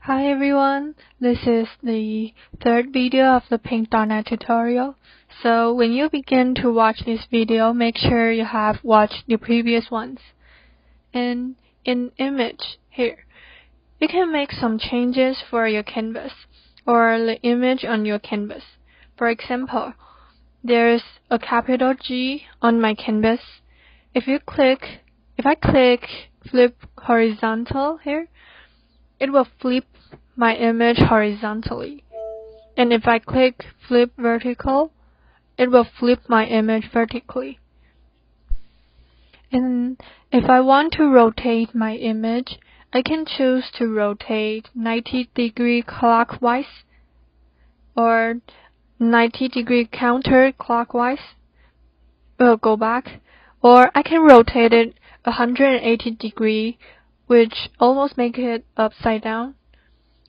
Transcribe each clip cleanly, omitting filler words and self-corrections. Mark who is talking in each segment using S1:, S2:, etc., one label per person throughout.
S1: Hi everyone, this is the third video of the Paint.net tutorial. So when you begin to watch this video, make sure you have watched the previous ones. And in image here, you can make some changes for your canvas or the image on your canvas. For example, there's a capital G on my canvas. If I click flip horizontal here, it will flip my image horizontally. And if I click flip vertical, it will flip my image vertically. And if I want to rotate my image, I can choose to rotate 90-degree clockwise or 90-degree counterclockwise. We'll go back. Or I can rotate it 180-degree, which almost make it upside down.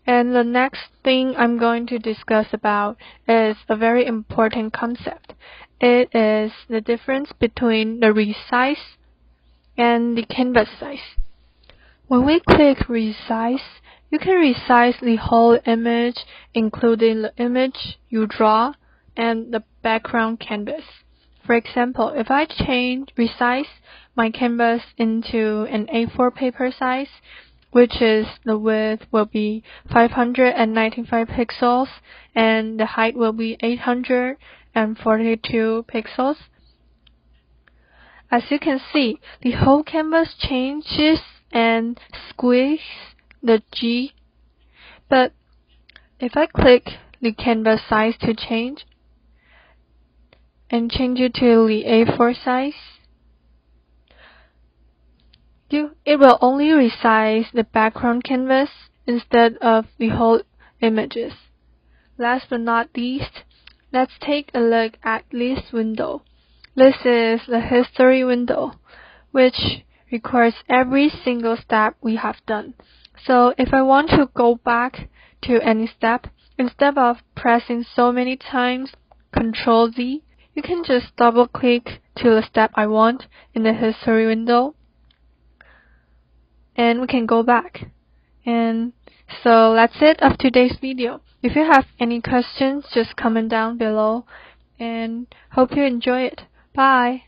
S1: And the next thing I'm going to discuss about is a very important concept. It is the difference between the resize and the canvas size. When we click resize, you can resize the whole image, including the image you draw and the background canvas. For example, if I resize my canvas into an A4 paper size, which is the width will be 595 pixels and the height will be 842 pixels. As you can see, the whole canvas changes and squeeze the G. But if I click the canvas size to change and change it to the A4 size, it will only resize the background canvas instead of the whole images. Last but not least, let's take a look at this window. This is the history window, which records every single step we have done. So if I want to go back to any step, instead of pressing so many times Ctrl Z, you can just double click to the step I want in the history window, and we can go back. And so that's it of today's video. If you have any questions, just comment down below, and hope you enjoy it. Bye!